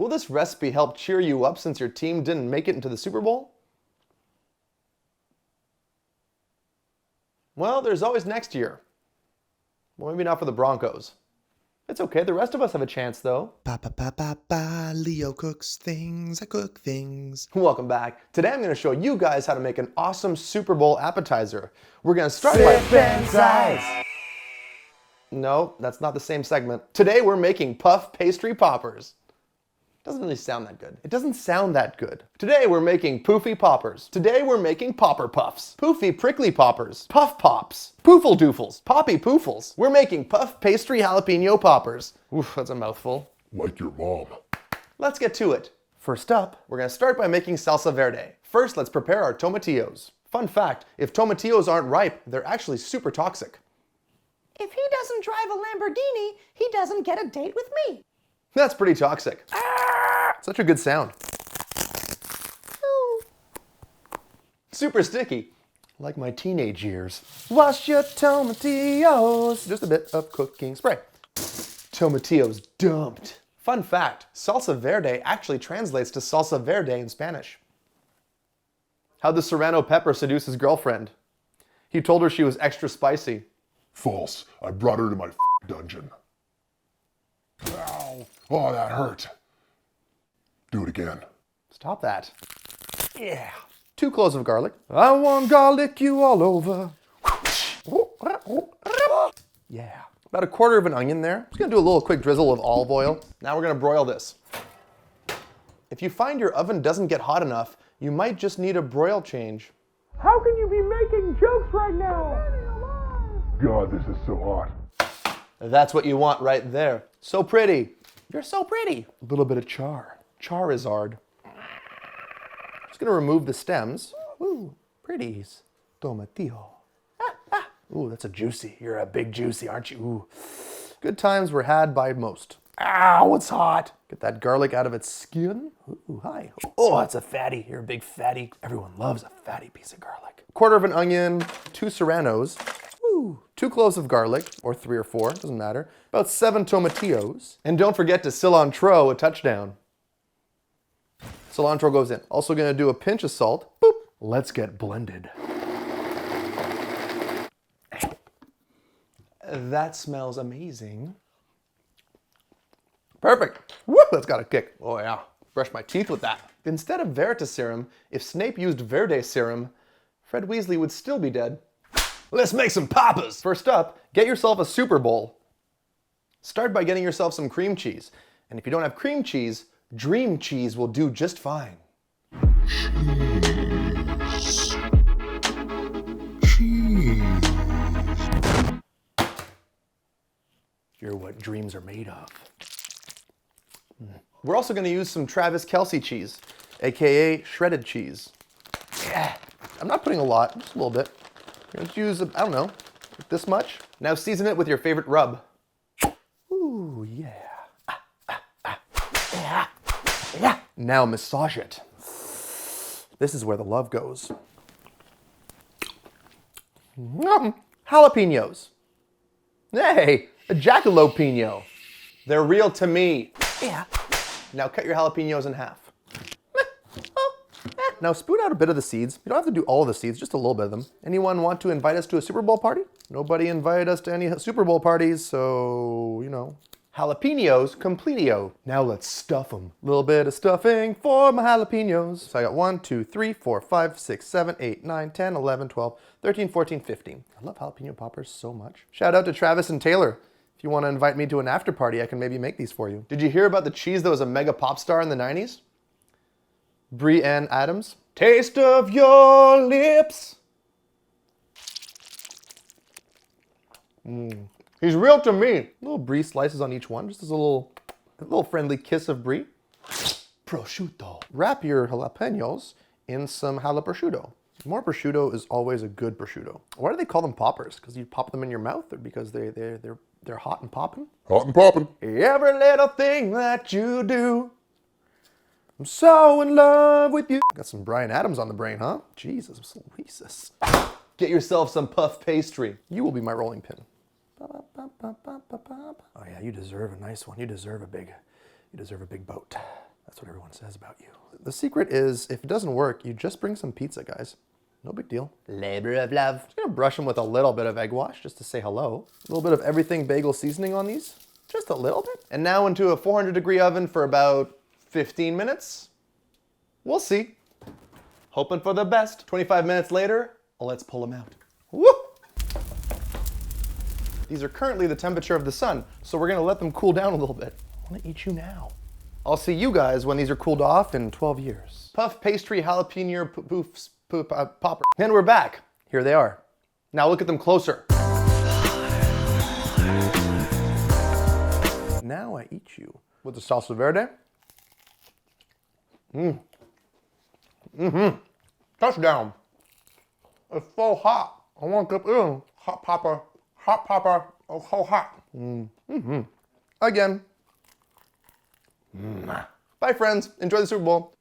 Will this recipe help cheer you up since your team didn't make it into the Super Bowl? Well, there's always next year. Well, maybe not for the Broncos. It's okay, the rest of us have a chance though. Leo cooks things, I cook things. Welcome back. Today I'm going to show you guys how to make an awesome Super Bowl appetizer. We're going to start by... No, that's not the same segment. Today we're making puff pastry poppers. Doesn't really sound that good. It doesn't sound that good. Today we're making poofy poppers. Today we're making popper puffs. Poofy prickly poppers. Puff pops. Poofle doofles. Poppy poofles. We're making puff pastry jalapeno poppers. Oof, that's a mouthful. Like your mom. Let's get to it. First up, we're gonna start by making salsa verde. First, let's prepare our tomatillos. Fun fact, if tomatillos aren't ripe, they're actually super toxic. If he doesn't drive a Lamborghini, he doesn't get a date with me. That's pretty toxic. Such a good sound. Super sticky, like my teenage years. Wash your tomatillos. Just a bit of cooking spray. Tomatillos dumped. Fun fact, salsa verde actually translates to salsa verde in Spanish. How'd the serrano pepper seduce his girlfriend? He told her she was extra spicy. False. I brought her to my dungeon. Ow. Oh, that hurt. Do it again. Stop that. Yeah. 2 cloves of garlic. I want garlic you all over. Yeah. About 1/4 of an onion there. Just gonna do a little quick drizzle of olive oil. Now we're gonna broil this. If you find your oven doesn't get hot enough, you might just need a broil change. How can you be making jokes right now? God, this is so hot. That's what you want right there. So pretty. You're so pretty. A little bit of char. Char is hard. Just gonna remove the stems. Ooh, pretties. Tomatillo. Ooh, that's a juicy. You're a big juicy, aren't you? Ooh. Good times were had by most. Ow, it's hot. Get that garlic out of its skin. Ooh, hi. Oh, that's a fatty. You're a big fatty. Everyone loves a fatty piece of garlic. 1/4 of an onion, 2 serranos. 2 cloves of garlic, or 3 or 4, doesn't matter. About 7 tomatillos. And don't forget to cilantro a touchdown. Cilantro goes in. Also gonna do a pinch of salt. Boop. Let's get blended. That smells amazing. Perfect. Woo, that's got a kick. Oh yeah, brush my teeth with that. Instead of Verita serum, if Snape used Verde serum, Fred Weasley would still be dead. Let's make some poppers. First up, get yourself a Super Bowl. Start by getting yourself some cream cheese. And if you don't have cream cheese, dream cheese will do just fine. Cheese. You're what dreams are made of. We're also gonna use some Travis Kelce cheese, AKA shredded cheese. Yeah. I'm not putting a lot, just a little bit. You're gonna use, I don't know, this much. Now season it with your favorite rub. Ooh, yeah. Yeah. Now massage it. This is where the love goes. Jalapenos. Hey, a jackalope. They're real to me. Yeah. Now cut your jalapenos in half. Now spoon out a bit of the seeds. You don't have to do all of the seeds, just a little bit of them. Anyone want to invite us to a Super Bowl party? Nobody invited us to any Super Bowl parties, so, you know. Jalapenos completio. Now let's stuff them. A little bit of stuffing for my jalapenos. So I got 1, 2, 3, 4, 5, 6, 7, 8, 9, 10, 11, 12, 13, 14, 15. I love jalapeno poppers so much. Shout out to Travis and Taylor. If you want to invite me to an after party, I can maybe make these for you. Did you hear about the cheese that was a mega pop star in the 90s? Brie Ann Adams. Taste of your lips. He's real to me. Little brie slices on each one, just as a little friendly kiss of brie. Prosciutto. Wrap your jalapenos in some jalapprosciutto. More prosciutto is always a good prosciutto. Why do they call them poppers? Because you pop them in your mouth, or because they're hot and popping? Hot and popping. Every little thing that you do, I'm so in love with you. Got some Bryan Adams on the brain, huh? Jesus, Louises. Get yourself some puff pastry. You will be my rolling pin. Oh yeah, you deserve a nice one. You deserve a big boat. everyone says about you. The secret is, if it doesn't work, you just bring some pizza, guys. No big deal. Labor of love. Just gonna brush them with a little bit of egg wash just to say hello. A little bit of everything bagel seasoning on these. Just a little bit. And now into a 400-degree oven for about 15 minutes. We'll see. Hoping for the best. 25 minutes later, let's pull them out. Woo! These are currently the temperature of the sun, so we're gonna let them cool down a little bit. I wanna eat you now. I'll see you guys when these are cooled off in 12 years. Puff pastry jalapeno popper. And we're back. Here they are. Now look at them closer. Now I eat you with the salsa verde. Touchdown. It's so hot. I want to get hot popper, oh, so hot. Again. Bye friends, enjoy the Super Bowl.